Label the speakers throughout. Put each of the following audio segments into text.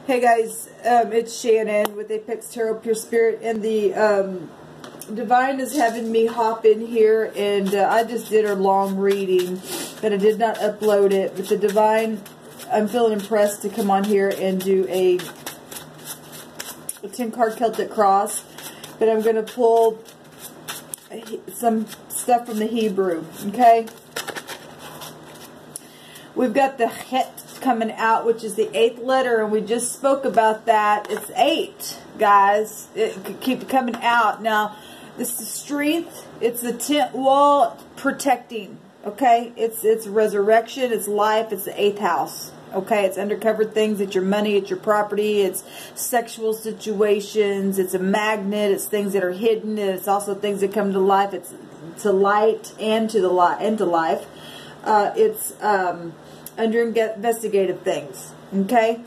Speaker 1: Hey guys, it's Shannon with Apex Tarot Pure Spirit, and the Divine is having me hop in here, and I just did a long reading, but I did not upload it. But the Divine, I'm feeling impressed to come on here and do a 10-card Celtic cross, but I'm going to pull some stuff from the Hebrew, okay? We've got the Het coming out, which is the 8th letter, and we just spoke about that. It's 8, guys. It could keep coming out. Now, this is strength. It's the 10th wall protecting, okay? It's resurrection. It's life. It's the 8th house, okay? It's undercover things. It's your money. It's your property. It's sexual situations. It's a magnet. It's things that are hidden. And it's also things that come to life. It's to light and to the light and to life. It's under investigative things, okay?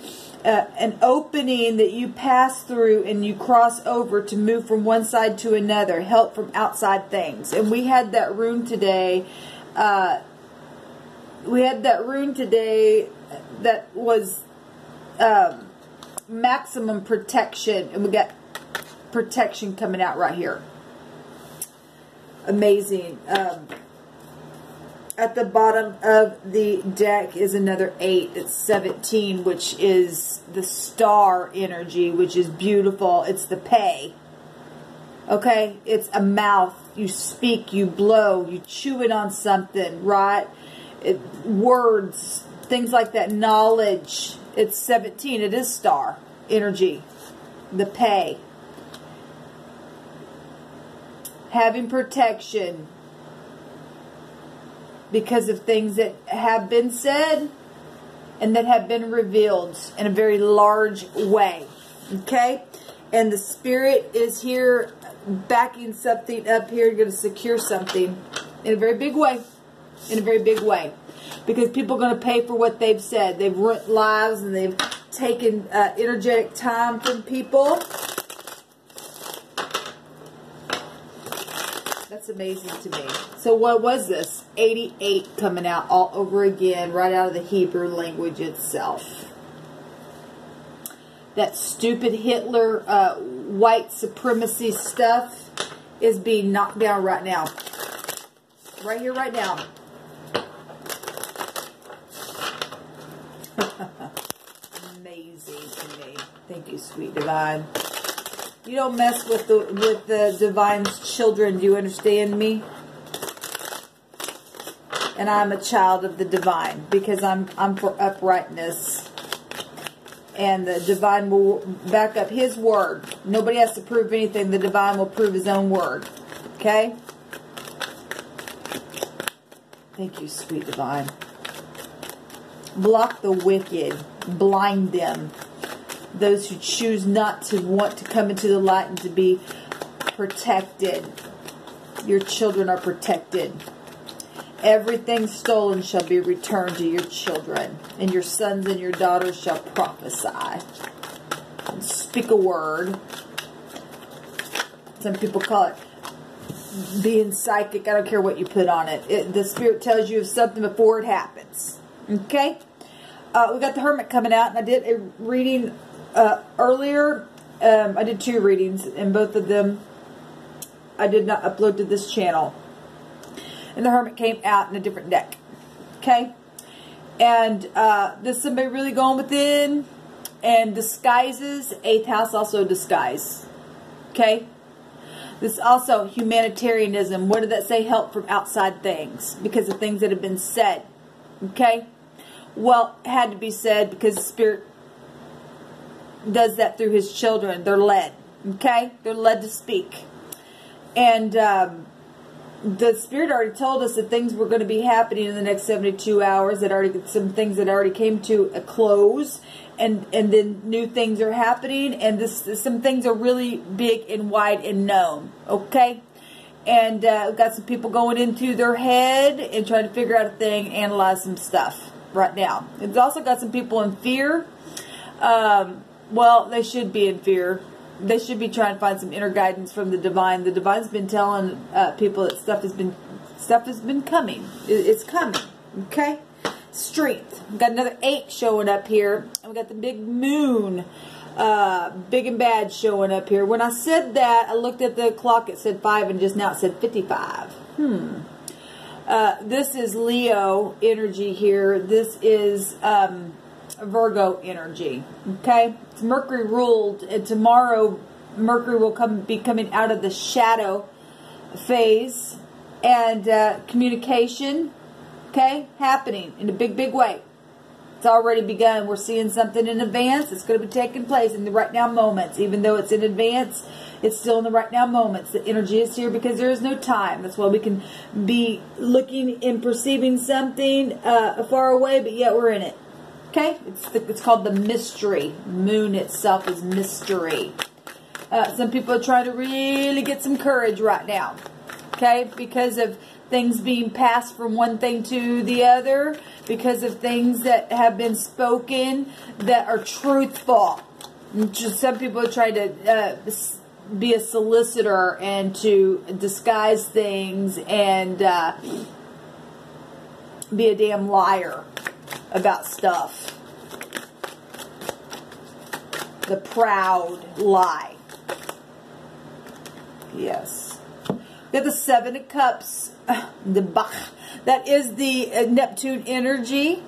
Speaker 1: An opening that you pass through and you cross over to move from one side to another, help from outside things. And we had that rune today. That was maximum protection, and we got protection coming out right here. Amazing. At the bottom of the deck is another 8. It's 17, which is the star energy, which is beautiful. It's the pay. Okay? It's a mouth. You speak, you blow, you chew it on something, right? Words, things like that. Knowledge. It's 17. It is star energy. The pay. Having protection because of things that have been said and that have been revealed in a very large way, okay? And the Spirit is here backing something up here, going to secure something in a very big way, because people are going to pay for what they've said. They've ruined lives, and they've taken energetic time from people. That's amazing to me. So what was this? 88 coming out all over again, right out of the Hebrew language itself. That stupid Hitler white supremacy stuff is being knocked down right now. Right here, right now. Amazing to me. Thank you, sweet Divine. You don't mess with the Divine's children. Do you understand me? And I'm a child of the Divine because I'm for uprightness. And the Divine will back up His word. Nobody has to prove anything. The Divine will prove His own word. Okay? Thank you, sweet Divine. Block the wicked. Blind them. Those who choose not to want to come into the light and to be protected. Your children are protected. Everything stolen shall be returned to your children, and your sons and your daughters shall prophesy. And speak a word. Some people call it being psychic. I don't care what you put on it. The Spirit tells you of something before it happens. Okay? We got the Hermit coming out, and I did a reading earlier. I did 2 readings, and both of them I did not upload to this channel. And the Hermit came out in a different deck. Okay? And this is somebody really going within and disguises. 8th house also disguise. Okay? This is also humanitarianism. What did that say? Help from outside things. Because of things that have been said. Okay? Well, it had to be said because the Spirit does that through His children. They're led. Okay? They're led to speak. And the Spirit already told us that things were going to be happening in the next 72 hours. That already, some things that already came to a close. And then new things are happening. And some things are really big and wide and known. Okay? And we've got some people going into their head and trying to figure out a thing, analyze some stuff right now. It's also got some people in fear. Well, they should be in fear. They should be trying to find some inner guidance from the Divine. The Divine's been telling people that stuff has been coming. It's coming. Okay? strength. We've got another 8 showing up here. And we got the big moon, big and bad, showing up here. When I said that, I looked at the clock. It said 5, and just now it said 55. This is Leo energy here. This is Virgo energy. Okay, it's Mercury ruled, and tomorrow Mercury will be coming out of the shadow phase, and communication, okay, happening in a big way. It's already begun. We're seeing something in advance. It's going to be taking place in the right now moments. Even though it's in advance, it's still in the right now moments. The energy is here because there is no time. That's why we can be looking and perceiving something far away, but yet we're in it. Okay? It's called the mystery. Moon itself is mystery. Some people are trying to really get some courage right now. Okay? Because of things being passed from one thing to the other, because of things that have been spoken that are truthful. Just some people are trying to be a solicitor and to disguise things and be a damn liar about stuff. The proud lie. Yes. We have the 7 of Cups. The Bach. That is the Neptune energy.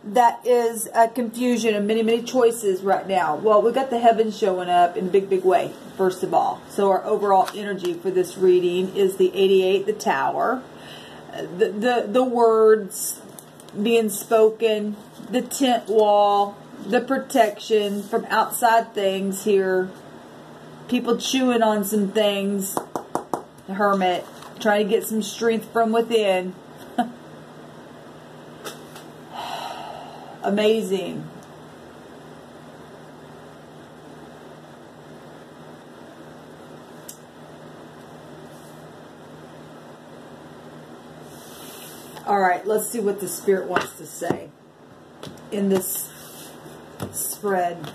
Speaker 1: That is confusion and many choices right now. Well, we've got the heavens showing up in a big way, first of all. So our overall energy for this reading is the 88, the Tower. The words being spoken, the tent wall, the protection from outside things here. People chewing on some things. The Hermit. Trying to get some strength from within. Amazing. All right, let's see what the Spirit wants to say in this spread.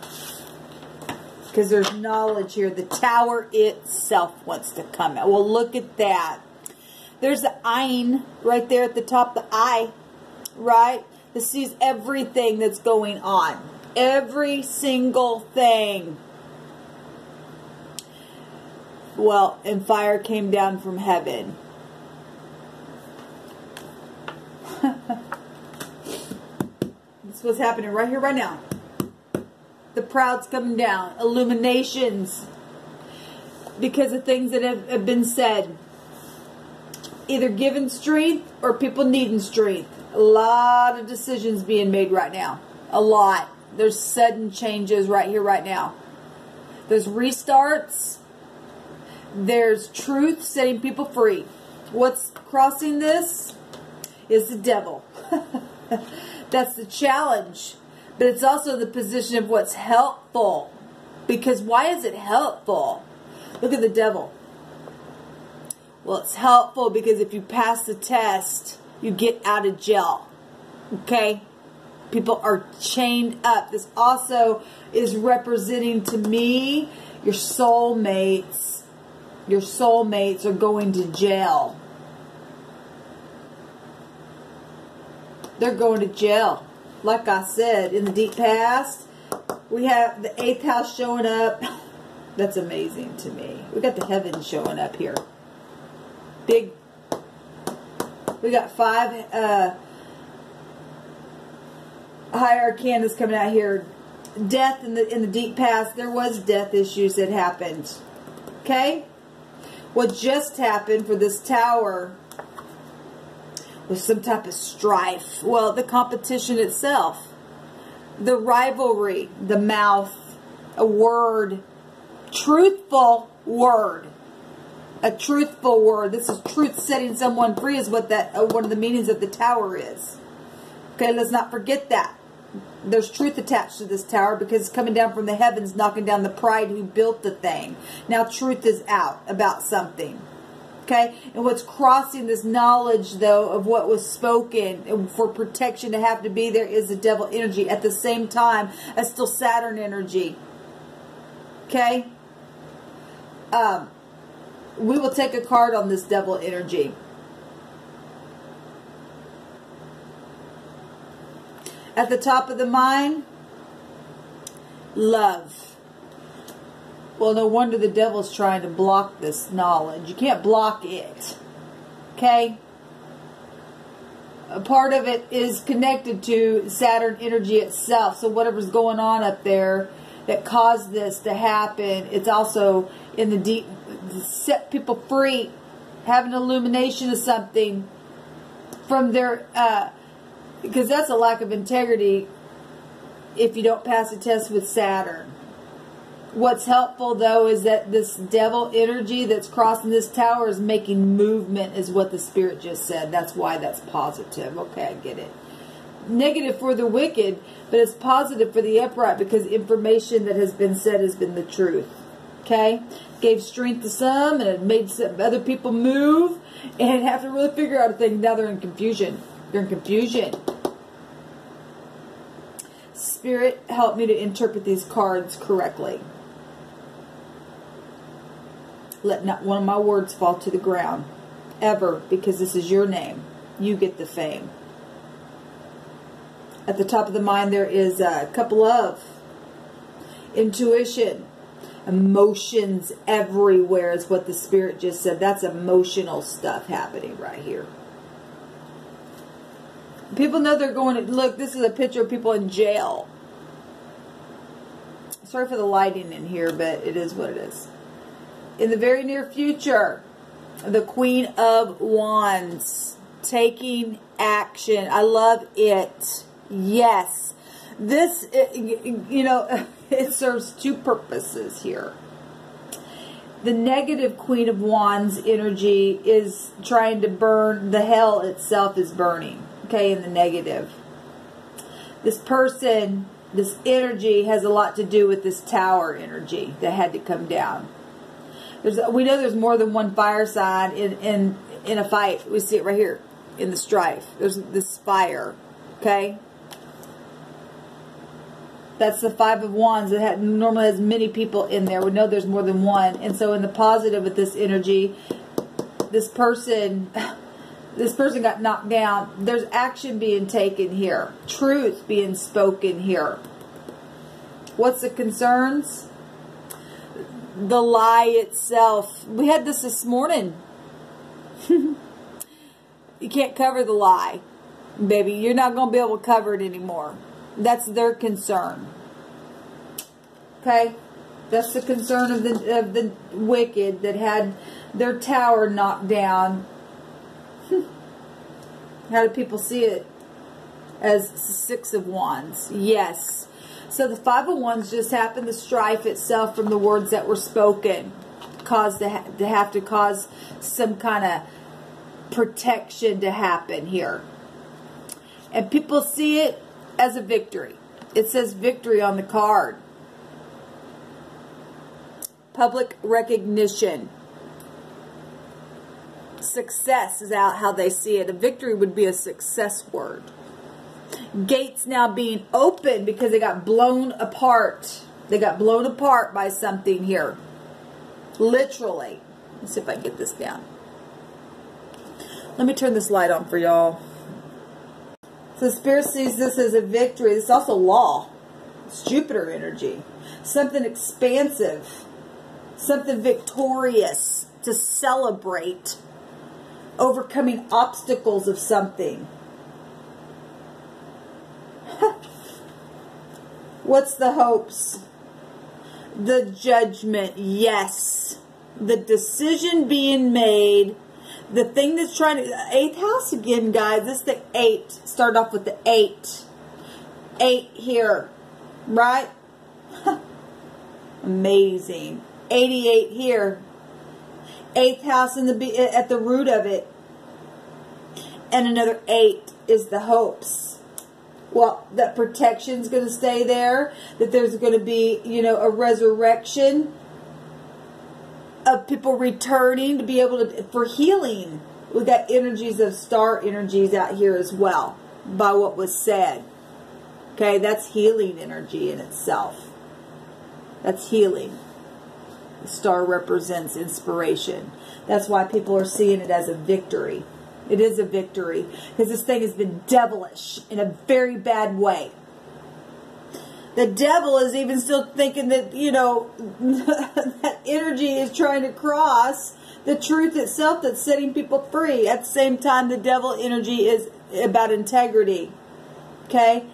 Speaker 1: Because there's knowledge here. The Tower itself wants to come out. Well, look at that. There's the Ein right there at the top, the eye, right? This sees everything that's going on. Every single thing. Well, and fire came down from heaven. This is what's happening right here, right now. The proud's coming down. Illuminations. Because of things that have been said. Either given strength or people needing strength. A lot of decisions being made right now. A lot. There's sudden changes right here, right now. There's restarts. There's truth setting people free. What's crossing this is the devil. That's the challenge. But it's also the position of what's helpful. Because why is it helpful? Look at the devil. Well, it's helpful because if you pass the test, you get out of jail. Okay? People are chained up. This also is representing to me your soulmates. Your soulmates are going to jail. They're going to jail. Like I said, in the deep past, we have the 8th house showing up. That's amazing to me. We got the heavens showing up here. Big. We got 5 high arcanas coming out here. Death in the deep past. There was death issues that happened. Okay? What just happened for this Tower was some type of strife. Well, the competition itself. The rivalry. The mouth. A word. Truthful word. A truthful word. This is truth setting someone free is what that one of the meanings of the Tower is. Okay, let's not forget that. There's truth attached to this Tower because it's coming down from the heavens, knocking down the pride who built the thing. Now truth is out about something. Okay, and what's crossing this knowledge, though, of what was spoken and for protection to have to be there is the devil energy. At the same time, that's still Saturn energy. Okay? We will take a card on this devil energy. At the top of the mind, love. Well, no wonder the devil's trying to block this knowledge. You can't block it. Okay? A part of it is connected to Saturn energy itself. So whatever's going on up there that caused this to happen, it's also in the deep, set people free, have an illumination of something from their, because that's a lack of integrity if you don't pass a test with Saturn. What's helpful, though, is that this devil energy that's crossing this tower is making movement, is what the Spirit just said. That's why that's positive. Okay, I get it. Negative for the wicked, but it's positive for the upright because information that has been said has been the truth. Okay? Gave strength to some, and it made some other people move and have to really figure out a thing. Now they're in confusion. They're in confusion. Spirit, help me to interpret these cards correctly. Let not one of my words fall to the ground. Ever. Because this is your name. You get the fame. At the top of the mind there is a couple of intuition. Emotions everywhere is what the Spirit just said. That's emotional stuff happening right here. People know they're going to... Look, this is a picture of people in jail. Sorry for the lighting in here, but it is what it is. In the very near future, the Queen of Wands taking action. I love it. Yes. This, you know, it serves two purposes here. The negative Queen of Wands energy is trying to burn. The hell itself is burning. Okay, in the negative. This person, this energy has a lot to do with this tower energy that had to come down. We know there's more than one fire sign in a fight. We see it right here in the strife. There's this fire. Okay? That's the Five of Wands. It normally has many people in there. We know there's more than one. And so in the positive with this energy, this person got knocked down. There's action being taken here. Truth being spoken here. What's the concerns? The lie itself. We had this morning. You can't cover the lie, baby. You're not going to be able to cover it anymore. That's their concern. Okay? That's the concern of the wicked that had their tower knocked down. How do people see it? As Six of Wands. Yes. So the Five of Wands just happened. The strife itself from the words that were spoken caused to have to cause some kind of protection to happen here. And people see it as a victory. It says victory on the card. Public recognition. Success is out how they see it. A victory would be a success word. Gates now being open because they got blown apart. They got blown apart by something here. Literally. Let's see if I can get this down. Let me turn this light on for y'all. So Spirit sees this as a victory. It's also law. It's Jupiter energy. Something expansive. Something victorious to celebrate. Overcoming obstacles of something. What's the hopes? The judgment, yes. The decision being made. The thing that's trying to... 8th house again, guys. This is the 8. Start off with the 8. 8 here. Right? Amazing. 88 here. 8th house at the root of it. And another 8 is the hopes. Well, that protection's going to stay there. That there's going to be, you know, a resurrection of people returning to be able to, for healing. We got energies of star energies out here as well, by what was said. Okay, that's healing energy in itself. That's healing. The star represents inspiration. That's why people are seeing it as a victory. It is a victory. Because this thing has been devilish in a very bad way. The devil is even still thinking that, you know, that energy is trying to cross the truth itself that's setting people free. At the same time, the devil energy is about integrity. Okay?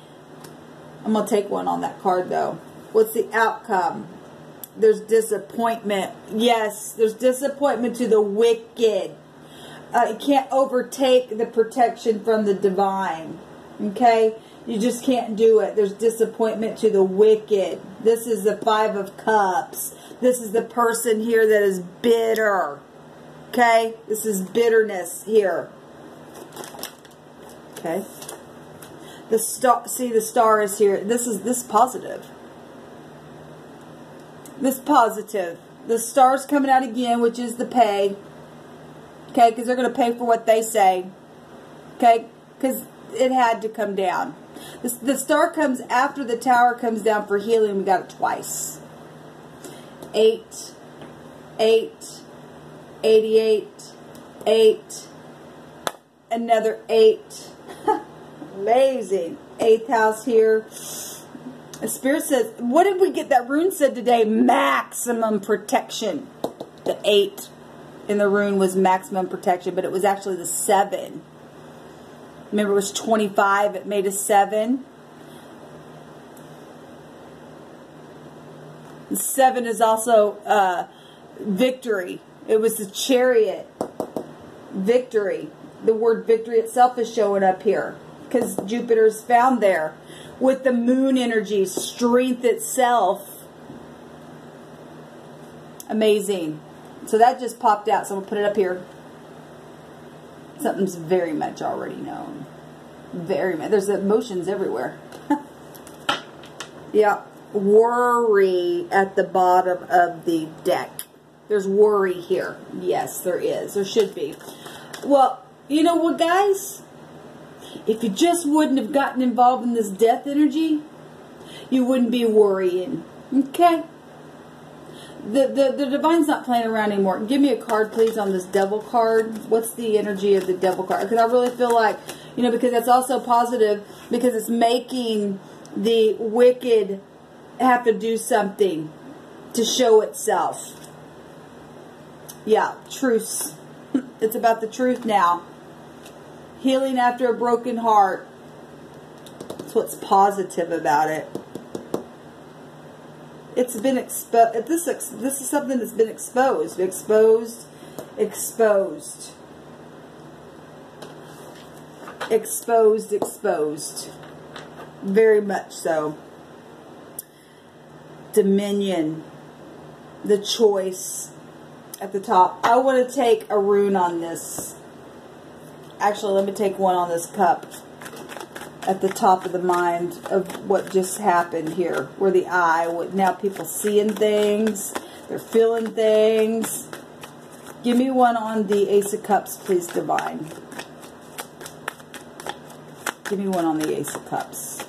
Speaker 1: I'm going to take one on that card, though. What's the outcome? There's disappointment. Yes, there's disappointment to the wicked. You can't overtake the protection from the divine. Okay? You just can't do it. There's disappointment to the wicked. This is the Five of Cups. This is the person here that is bitter. Okay? This is bitterness here. Okay? The star, see, the star is here. This is positive. This positive. The star's coming out again, which is the pay. Okay? Because they're going to pay for what they say. Okay? Because it had to come down. The star comes after the tower comes down for healing. We got it twice. 8, 8, 88, 8, another 8. Amazing. 8th house here. The Spirit says, what did we get? That rune said today, maximum protection. The 8 in the rune was maximum protection, but it was actually the 7. Remember, it was 25. It made a 7. The 7 is also victory. It was the Chariot. Victory. The word victory itself is showing up here because Jupiter's found there with the moon energy, strength itself. Amazing. So that just popped out. So I'm going to put it up here. Something's very much already known. Very much. There's emotions everywhere. Yeah. Worry at the bottom of the deck. There's worry here. Yes, there is. There should be. Well, you know what, guys? If you just wouldn't have gotten involved in this death energy, you wouldn't be worrying. Okay? The divine's not playing around anymore. Give me a card, please, on this devil card. What's the energy of the devil card? Because I really feel like, you know, because that's also positive, because it's making the wicked have to do something to show itself. Yeah, truce. It's about the truth now. Healing after a broken heart. That's what's positive about it. It's been exposed. This is something that's been exposed. Exposed. Exposed. Exposed. Exposed. Very much so. Dominion. The choice. At the top. I want to take a rune on this. Actually, let me take one on this cup. At the top of the mind of what just happened here. Where the eye, now people seeing things. They're feeling things. Give me one on the Ace of Cups, please, Divine. Give me one on the Ace of Cups.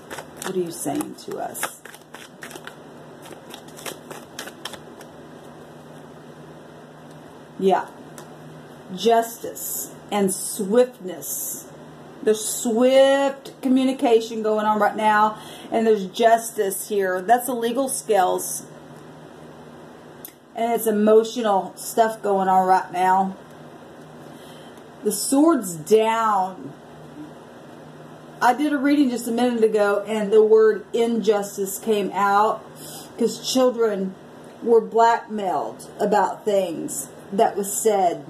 Speaker 1: What are you saying to us? Yeah. Justice and swiftness. There's swift communication going on right now. And there's justice here. That's the legal scales. And it's emotional stuff going on right now. The sword's down. I did a reading just a minute ago. And the word injustice came out. Because children were blackmailed about things that was said.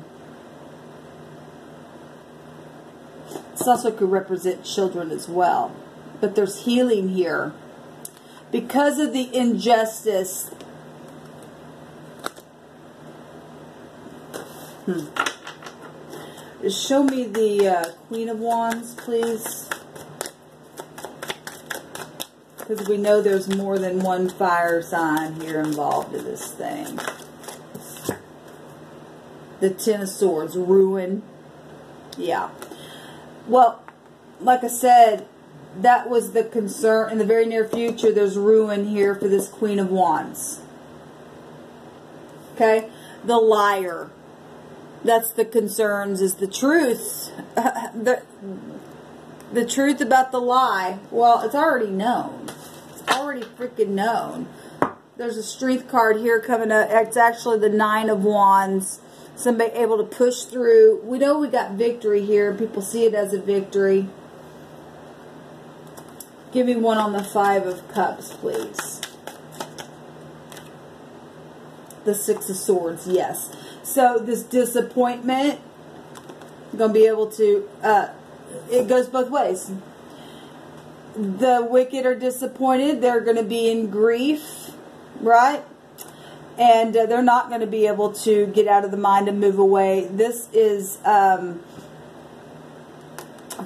Speaker 1: This also could represent children as well. But there's healing here. Because of the injustice. Show me the Queen of Wands, please. Because we know there's more than one fire sign here involved in this thing. The Ten of Swords, ruin. Yeah. Well, like I said, that was the concern. In the very near future, there's ruin here for this Queen of Wands. Okay? The liar. That's the concerns, is the truth. The truth about the lie. Well, it's already known. It's already freaking known. There's a strength card here coming up. It's actually the 9 of Wands. Somebody able to push through. We know we got victory here. People see it as a victory. Give me one on the 5 of Cups, please. The 6 of Swords, yes. So this disappointment, going to be able to, it goes both ways. The wicked are disappointed. They're going to be in grief, right? And they're not going to be able to get out of the mind and move away. This is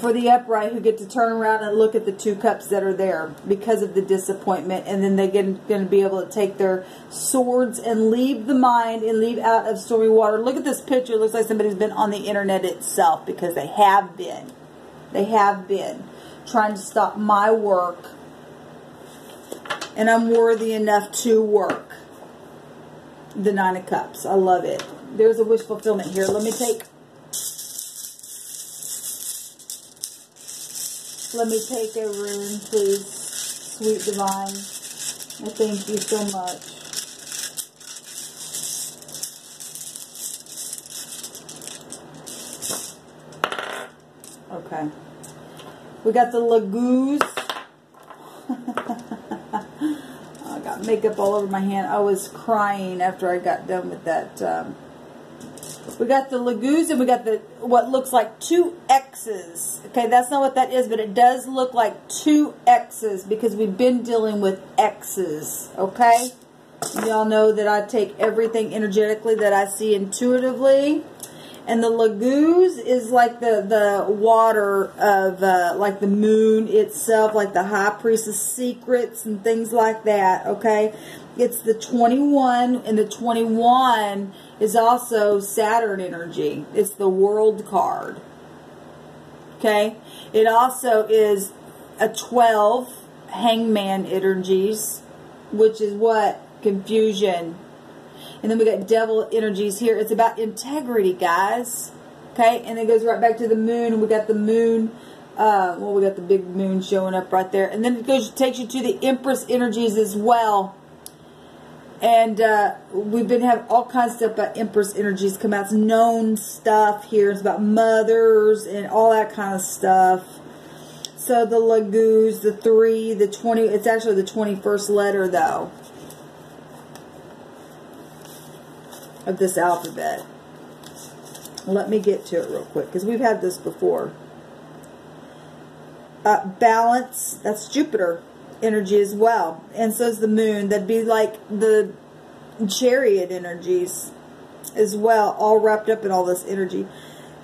Speaker 1: for the upright, who get to turn around and look at the 2 cups that are there because of the disappointment. And then they're going to be able to take their swords and leave the mind and leave out of stormy water. Look at this picture. It looks like somebody's been on the internet itself, because they have been. They have been trying to stop my work. And I'm worthy enough to work. The 9 of Cups. I love it. There's a wish fulfillment here. Let me take a rune, please. Sweet Divine. I thank you so much. Okay. We got the Lagoos. I got makeup all over my hand. I was crying after I got done with that. We got the Lagoos, and we got the what looks like 2 X's. Okay, that's not what that is, but it does look like 2 X's, because we've been dealing with X's. Okay? Y'all know that I take everything energetically that I see intuitively. And the Lagoos is like the water of, like the moon itself, like the High Priestess secrets and things like that, okay? It's the 21, and the 21 is also Saturn energy. It's the World card, okay? It also is a 12, Hangman energies, which is what? Confusion. And then we got Devil energies here. It's about integrity, guys. Okay? And it goes right back to the moon. And we got the moon. Well, we got the big moon showing up right there. And then it goes, takes you to the Empress energies as well. And we've been having all kinds of stuff about Empress energies come out. It's known stuff here. It's about mothers and all that kind of stuff. So the Lagoos, the 3, the 20. It's actually the 21st letter, though, of this alphabet. Let me get to it real quick, because we've had this before. Balance, that's Jupiter energy as well. And so is the moon. That'd be like the Chariot energies as well, all wrapped up in all this energy.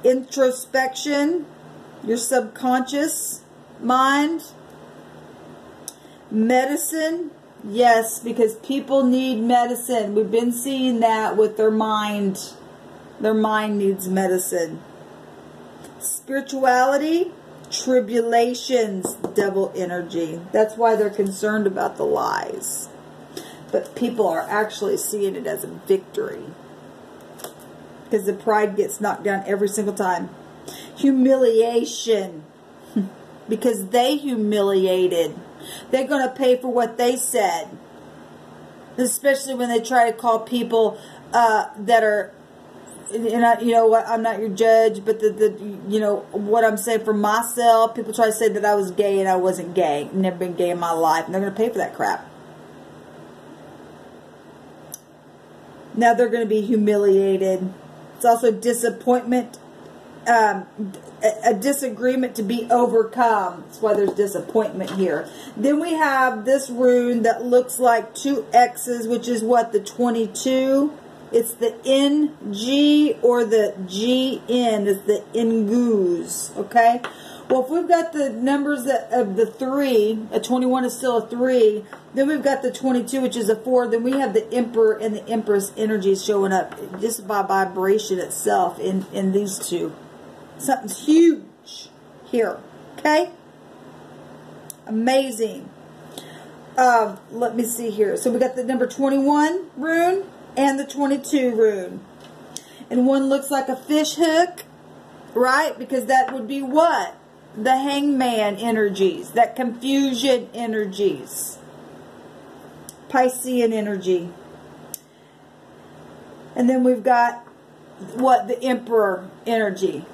Speaker 1: Introspection, your subconscious mind. Medicine, yes, because people need medicine. We've been seeing that with their mind. Their mind needs medicine. Spirituality, tribulations, Devil energy. That's why they're concerned about the lies. But people are actually seeing it as a victory, because the pride gets knocked down every single time. Humiliation, because they humiliated. They're going to pay for what they said. Especially when they try to call people that are, and you know what, I'm not your judge, but you know what I'm saying for myself. People try to say that I was gay, and I wasn't gay. I've never been gay in my life, and they're going to pay for that crap. Now they're going to be humiliated. It's also disappointment, a disagreement to be overcome. That's why there's disappointment here. Then we have this rune that looks like 2 X's, which is what, the 22. It's the NG or the GN. It's the Ngoos. Okay. Well, if we've got the numbers of the 3, a 21 is still a 3. Then we've got the 22, which is a 4. Then we have the Emperor and the Empress energies showing up just by vibration itself in these two. Something's huge here. Okay? Amazing. Let me see here. So we got the number 21 rune and the 22 rune. And one looks like a fish hook, right? Because that would be what? The hangman energies, that confusion energies, Piscean energy. And then we've got what? The Emperor energy.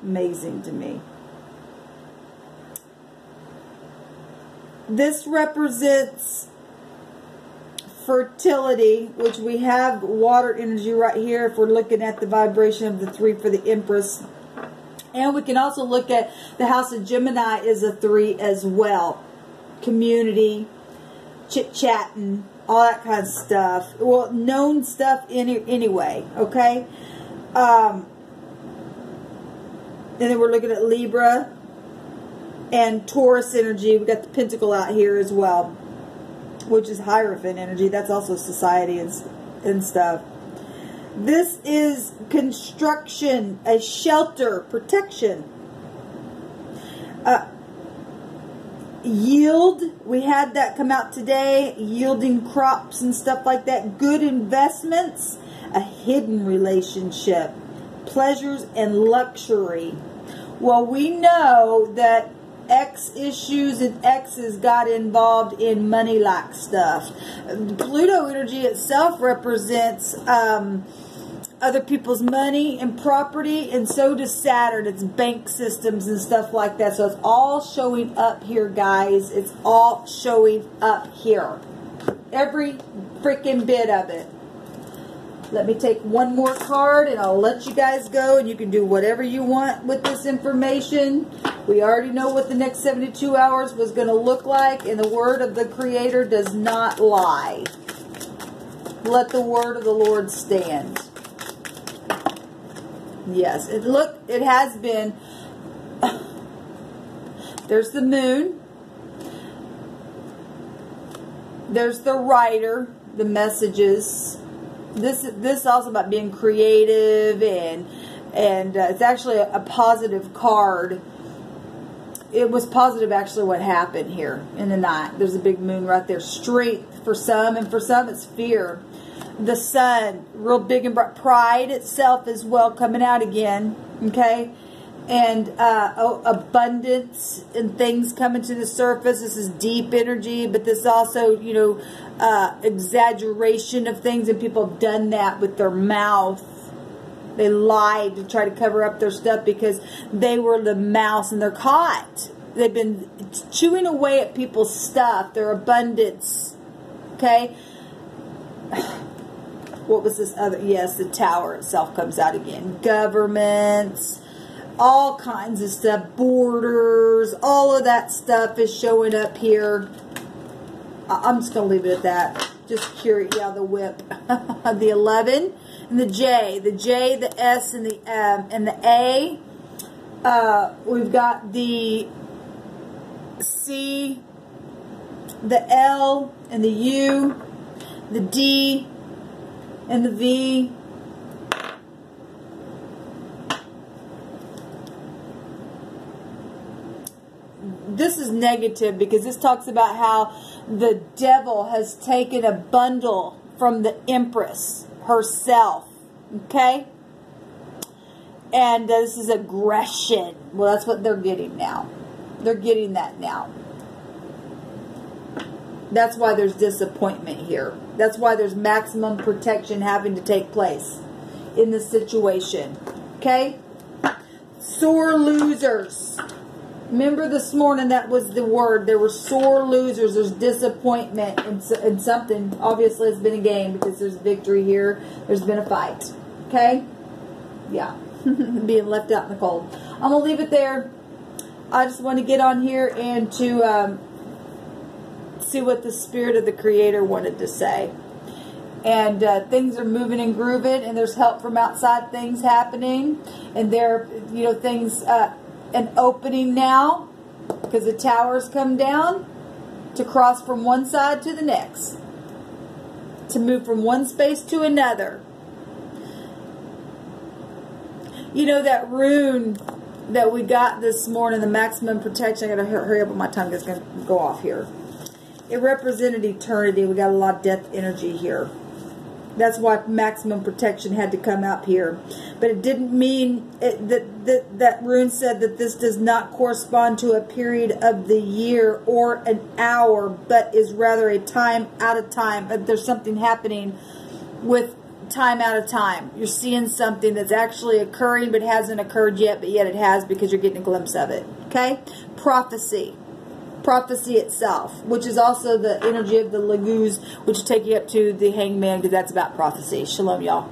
Speaker 1: Amazing to me. This represents fertility, which we have water energy right here if we're looking at the vibration of the 3 for the Empress. And we can also look at the house of Gemini is a 3 as well. Community, chit-chatting, all that kind of stuff. Well, known stuff anyway, okay? And then we're looking at Libra and Taurus energy. We got the Pentacle out here as well, which is Hierophant energy. That's also society and stuff. This is construction, a shelter, protection. Yield, we had that come out today, yielding crops and stuff like that. Good investments, a hidden relationship, pleasures and luxury. Well, we know that X issues and X's got involved in money-like stuff. Pluto energy itself represents other people's money and property, and so does Saturn. It's bank systems and stuff like that. So it's all showing up here, guys. It's all showing up here. Every freaking bit of it. Let me take one more card and I'll let you guys go, and you can do whatever you want with this information. We already know what the next 72 hours was going to look like, and the word of the Creator does not lie. Let the word of the Lord stand. Yes, it has been. There's the moon. There's the writer, the messages. This also about being creative, and it's actually a positive card. It was positive actually what happened here in the night. There's a big moon right there. Strength for some, and for some it's fear. The sun, real big and bright. Pride itself as well coming out again. Okay. And abundance and things coming to the surface. This is deep energy, but this also, you know, exaggeration of things, and people have done that with their mouth. They lied to try to cover up their stuff because they were the mouse and they're caught. They've been chewing away at people's stuff, their abundance. Okay. What was this other? Yes, the Tower itself comes out again. Governments. All kinds of stuff, borders, all of that stuff is showing up here. I'm just going to leave it at that. Just curious. Yeah, the whip. The 11 and the J. The J, the S, and the M. And the A. We've got the C, the L, and the U, the D, and the V. This is negative because this talks about how the devil has taken a bundle from the Empress herself. Okay? And this is aggression. Well, that's what they're getting now. They're getting that now. That's why there's disappointment here. That's why there's maximum protection having to take place in this situation. Okay? Sore losers. Remember this morning, that was the word. There were sore losers. There's disappointment in something. Obviously, it's been a game because there's victory here. There's been a fight. Okay? Yeah. Being left out in the cold. I'm going to leave it there. I just want to get on here and to see what the Spirit of the Creator wanted to say. And things are moving and grooving, and there's help from outside things happening. And there, you know, things... an opening now, because the towers come down to cross from one side to the next, to move from one space to another. You know, that rune that we got this morning, the maximum protection. I gotta hurry up, but my tongue is gonna go off here. It represented eternity. We got a lot of death energy here. That's why maximum protection had to come out here. But it didn't mean that rune said that this does not correspond to a period of the year or an hour, but is rather a time out of time. But there's something happening with time out of time. You're seeing something that's actually occurring but hasn't occurred yet, but yet it has because you're getting a glimpse of it. Okay? Prophecy. Prophecy itself, which is also the energy of the Laguz, which will take you up to the Hangman, because that's about prophecy. Shalom, y'all.